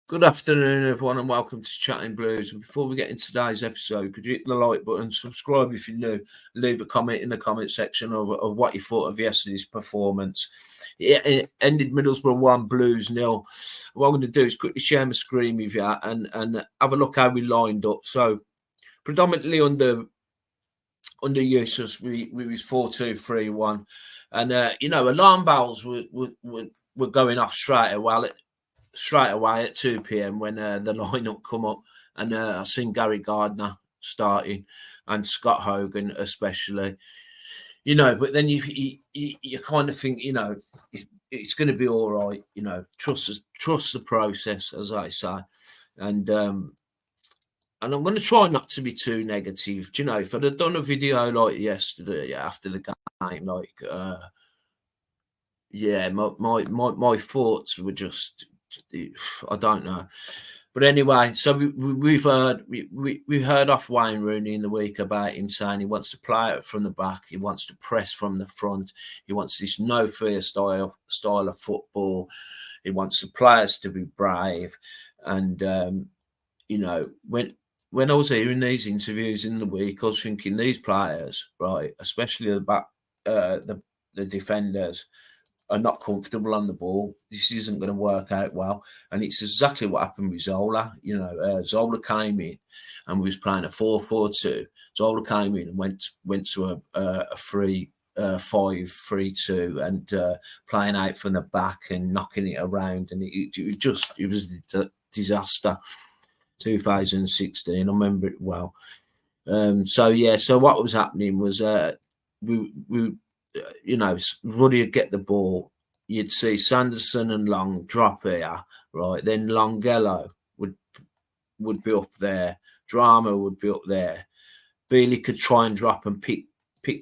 Good afternoon, everyone, and welcome to Chatting Blues. And before we get into today's episode, could you hit the like button, subscribe if you're new, leave a comment in the comment section of what you thought of yesterday's performance. It ended Middlesbrough 1, Blues 0. What I'm going to do is quickly share my screen with you and have a look how we lined up. So, predominantly under Eustace, we was 4-2-3-1. And, alarm bells were going off straight away at 2 p.m. when the lineup come up, and I seen Gary Gardner starting and Scott Hogan especially, but then you kind of think, it's going to be all right, trust the process, as I say, and I'm going to try not to be too negative. If I'd have done a video like yesterday after the game, my thoughts were just, I don't know. But anyway, so we've heard off Wayne Rooney in the week about him saying he wants to play it from the back, he wants to press from the front, he wants this no fear style of football, he wants the players to be brave. And when I was hearing these interviews in the week, I was thinking these players, right, especially the back, the defenders, are not comfortable on the ball. This isn't going to work out well. And it's exactly what happened with Zola. Zola came in and was playing a 4-4-2. Zola came in and went to a 3-5-3-2 and playing out from the back and knocking it around. And it was a disaster. 2016, I remember it well. So what was happening was Ruddy would get the ball. You'd see Sanderson and Long drop here, right? Then Longello would be up there. Drama would be up there. Bealey could try and drop and pick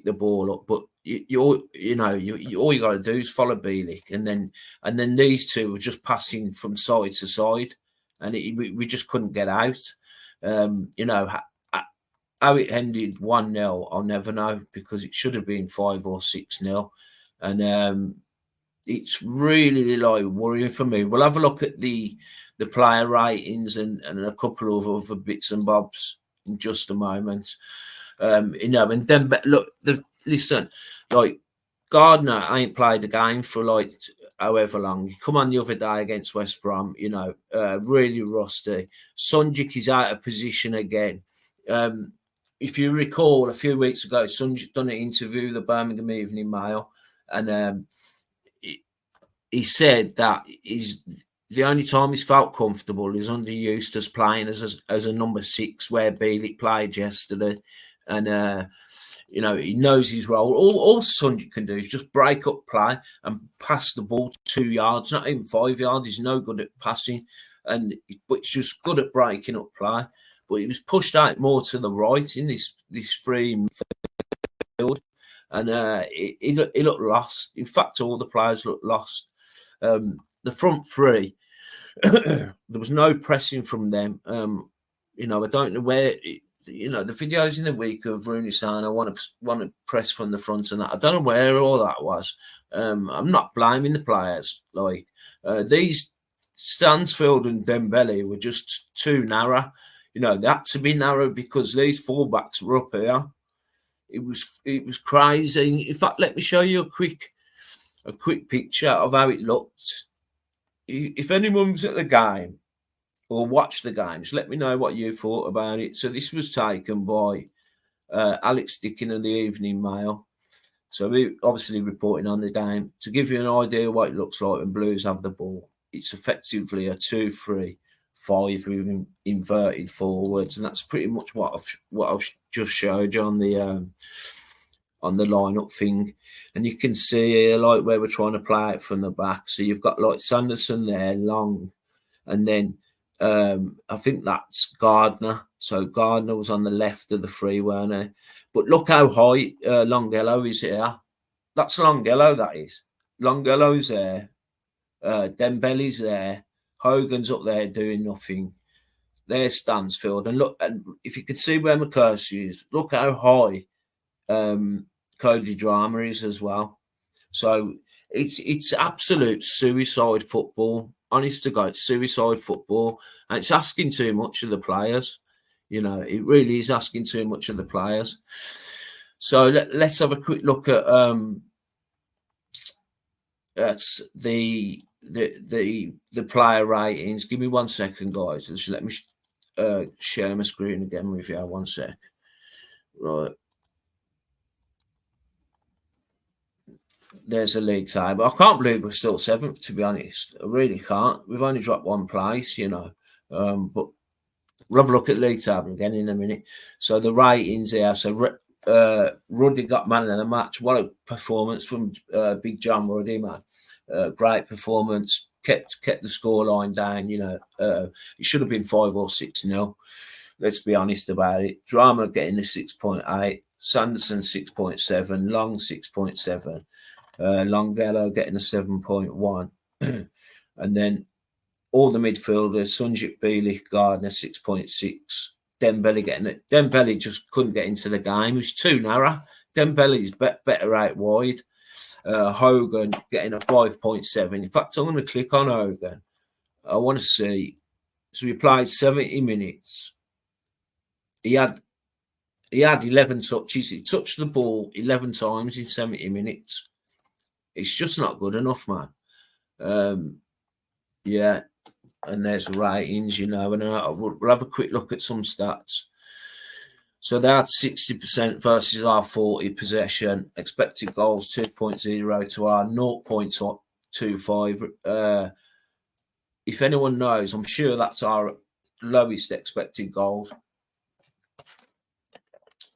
the ball up, but all you got to do is follow Bealey, and then these two were just passing from side to side, and we just couldn't get out. How it ended 1-0, I'll never know, because it should have been 5 or 6-0. And it's really worrying for me. We'll have a look at the player ratings and a couple of other bits and bobs in just a moment. And then listen, Gardner ain't played a game for however long. He come on the other day against West Brom, really rusty. Sunjic is out of position again. If you recall, a few weeks ago, Sunjic done an interview with the Birmingham Evening Mail, and he said that the only time he's felt comfortable is under Eustace playing as a number 6, where Bielik played yesterday, and he knows his role. All Sunjic can do is just break up play and pass the ball 2 yards, not even 5 yards. He's no good at passing, but he's just good at breaking up play. But he was pushed out more to the right in this free field, and he looked lost. In fact, all the players looked lost. The front three, there was no pressing from them. I don't know where. The videos in the week of Rooney'S saying I want to press from the front and that. I don't know where all that was. I'm not blaming the players. These Stansfield and Dembele were just too narrow. They had to be narrow because these fullbacks were up here. It was crazy. In fact, let me show you a quick picture of how it looked. If anyone was at the game or watched the games, let me know what you thought about it. So this was taken by Alex Dickin of the Evening Mail. So we obviously reporting on the game. To give you an idea what it looks like when Blues have the ball, it's effectively a 2-3-5 with inverted forwards, and that's pretty much what I've just showed you on the lineup thing. And you can see here where we're trying to play it from the back. So you've got Sanderson there, Long, and then I think that's Gardner. So Gardner was on the left of the three, weren't he? But look how high Longello is here. That's Longello, that is. Longello's there. Dembele's there. Hogan's up there doing nothing. There's Stansfield. And look, and if you can see where my cursor is, look how high Cody Drama is as well. So it's absolute suicide football. honest to God, suicide football, and it's asking too much of the players. You know, it really is asking too much of the players. So let's have a quick look at the player ratings. Give me 1 second, guys. Just let me share my screen again with you. 1 sec. Right. There's a league table. I can't believe we're still 7th, to be honest. I really can't. We've only dropped 1 place, you know. But we'll have a look at league table again in a minute. So the ratings here. So Ruddy got man of the match. What a performance from Big John Ruddy, man. Great performance. Kept the scoreline down, you know. It should have been 5 or 6-0. Let's be honest about it. Drama getting a 6.8. Sanderson 6.7. Long 6.7. Longfellow getting a 7.1. And then all the midfielders, Sunjit Bielik, Gardner 6.6. Dembele getting it. Dembele just couldn't get into the game. He was too narrow. Dembele's better out wide. Hogan getting a 5.7. In fact, I'm going to click on Hogan. I want to see. So he played 70 minutes. He had 11 touches. He touched the ball 11 times in 70 minutes. It's just not good enough, man. Yeah, and there's ratings, you know, and we'll have a quick look at some stats. So that's 60% versus our 40 possession. Expected goals 2.0 to our 0.25. If anyone knows, I'm sure that's our lowest expected goals.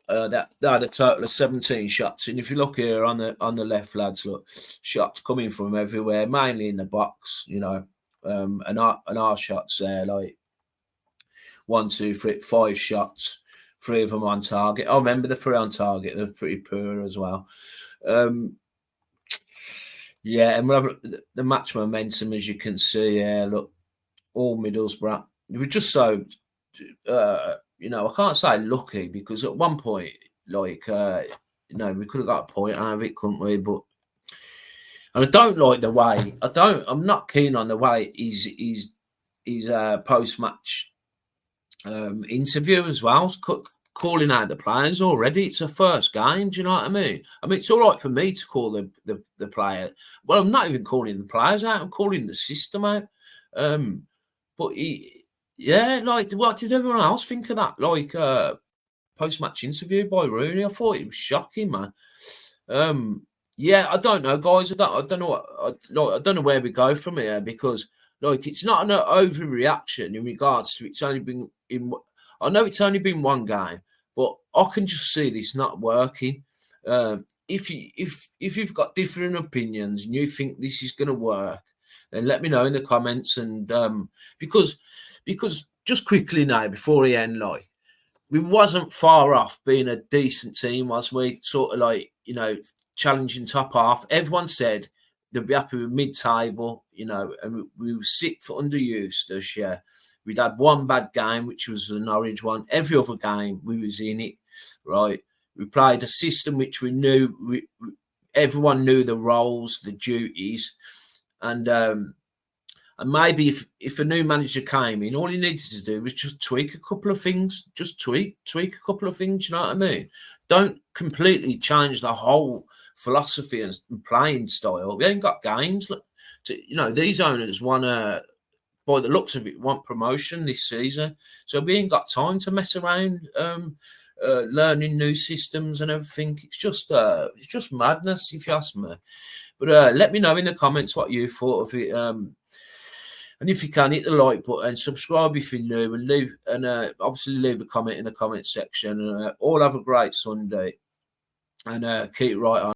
That had a total of 17 shots, and if you look here on the left, lads, look, shots coming from everywhere, mainly in the box, you know, and our shots there, like 1, 2, 3, 5 shots, 3 of them on target. I remember the 3 on target; they're pretty poor as well. Yeah, and we'll have the match momentum, as you can see here. Look, all Middlesbrough. We were just so. You know, I can't say lucky, because at one point, like, you know, we could have got a point out of it, couldn't we? But, and I don't like the way, I'm not keen on the way his post-match interview as well, calling out the players already. It's a first game, do you know what I mean? I mean, it's all right for me to call the player. Well, I'm not even calling the players out, I'm calling the system out. But yeah, like, what did everyone else think of that? Like, post-match interview by Rooney, I thought it was shocking, man. Yeah, I don't know, guys. I don't know I don't know where we go from here, because, like, it's not an overreaction in regards to it's only been in. I know it's only been 1 game, but I can just see this not working. If you've got different opinions and you think this is going to work, then let me know in the comments. And because just quickly now, before the end, like, we wasn't far off being a decent team, was we? Sort of like, you know, challenging top half. Everyone said they'd be happy with mid-table, you know, and we were 6th underused this year. We'd had 1 bad game, which was the Norwich one. Every other game, we was in it, right? We played a system which we knew, everyone knew the roles, the duties, and maybe if a new manager came in, all he needed to do was just tweak a couple of things. Just tweak a couple of things, you know what I mean? Don't completely change the whole philosophy and playing style. We ain't got games. You know, these owners want to, by the looks of it, want promotion this season. So we ain't got time to mess around learning new systems and everything. It's just madness, if you ask me. But let me know in the comments what you thought of it. And if you can, hit the like button, subscribe if you're new, and obviously leave a comment in the comment section. And all have a great Sunday, and keep right on.